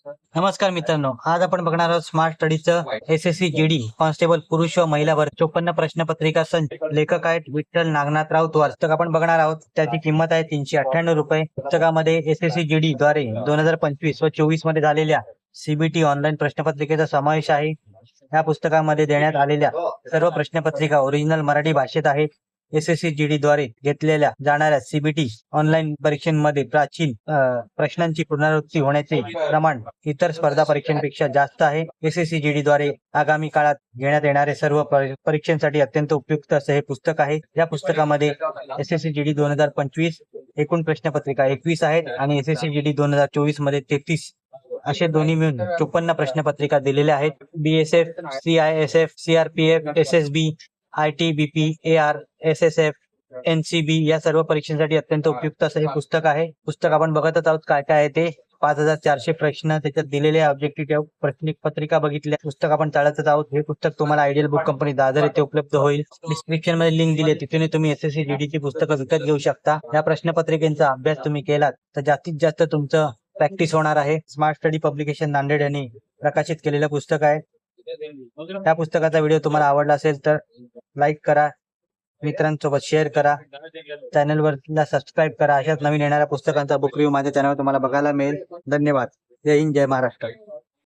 नमस्कार मित्रांनो, आज आपण बघणार आहोत स्मार्ट स्टडीचं एसएससी जीडी कॉन्स्टेबल पुरुष व महिला वर्ग 54 प्रश्नपत्रिका संच. लेखक आहेत विठ्ठल नागनाथ राऊत. पुस्तक आपण बघणार आहोत, त्याची किंमत आहे 398 रुपये. पुस्तकामध्ये एसएससी जीडी द्वारे 2025 व 24 मध्ये झालेल्या सीबीटी ऑनलाईन प्रश्नपत्रिकेचा समावेश आहे. या पुस्तकामध्ये देण्यात आलेल्या सर्व प्रश्नपत्रिका ओरिजिनल मराठी भाषेत आहेत. एसएससी जीडी द्वारे घेतलेल्या जाणाऱ्या सीबीटी ऑनलाईन परीक्षांमध्ये प्राचीन प्रश्नांची पुनरावृत्ती होण्याचे प्रमाण इतर स्पर्धा परीक्षांपेक्षा जास्त आहे. एसएससी जीडी द्वारे आगामी काळात घेण्यात येणारे सर्व परीक्षांसाठी अत्यंत उपयुक्त असे हे पुस्तक आहे. या पुस्तकामध्ये एसएससी जीडी 2025 एकूण प्रश्नपत्रिका 21 आहेत आणि एसएससी जीडी 2024 मध्ये 33 असे दोन्ही मिळून 54 प्रश्नपत्रिका दिलेल्या आहेत. BSF, CISF, CRPF, SSB, ITBP, AR, SSF, NCB या सर्व परीक्षांसाठी अत्यंत उपयुक्त असं हे पुस्तक आहे. पुस्तक आपण बघतच आहोत काय काय आहे ते. 5400 प्रश्न त्याच्यात दिलेले ऑब्जेक्टिव्ह प्रश्नपत्रिका बघितल्या. पुस्तक आपण चालतच आहोत. हे पुस्तक तुम्हाला आयडियल बुक कंपनी दादर येथे उपलब्ध होईल. डिस्क्रिप्शन मध्ये लिंक दिली, तिथून तुम्ही एसएससी जीडी ची पुस्तकं विकत घेऊ शकता. या प्रश्नपत्रिकेचा अभ्यास तुम्ही केलात तर जास्तीत जास्त तुमचं प्रॅक्टिस होणार आहे. स्मार्ट स्टडी पब्लिकेशन नांदेड यांनी प्रकाशित केलेलं पुस्तक आहे. या पुस्तकाचा व्हिडिओ तुम्हाला आवडला असेल तर लाईक करा, मित्रांसोबत शेअर करा, चॅनलवर सबस्क्राईब करा. अशाच नवीन येणाऱ्या पुस्तकांचा बुक रिव्ह्यू माझ्या चॅनलवर तुम्हाला बघायला मिळेल. धन्यवाद. जय हिंद, जय महाराष्ट्र.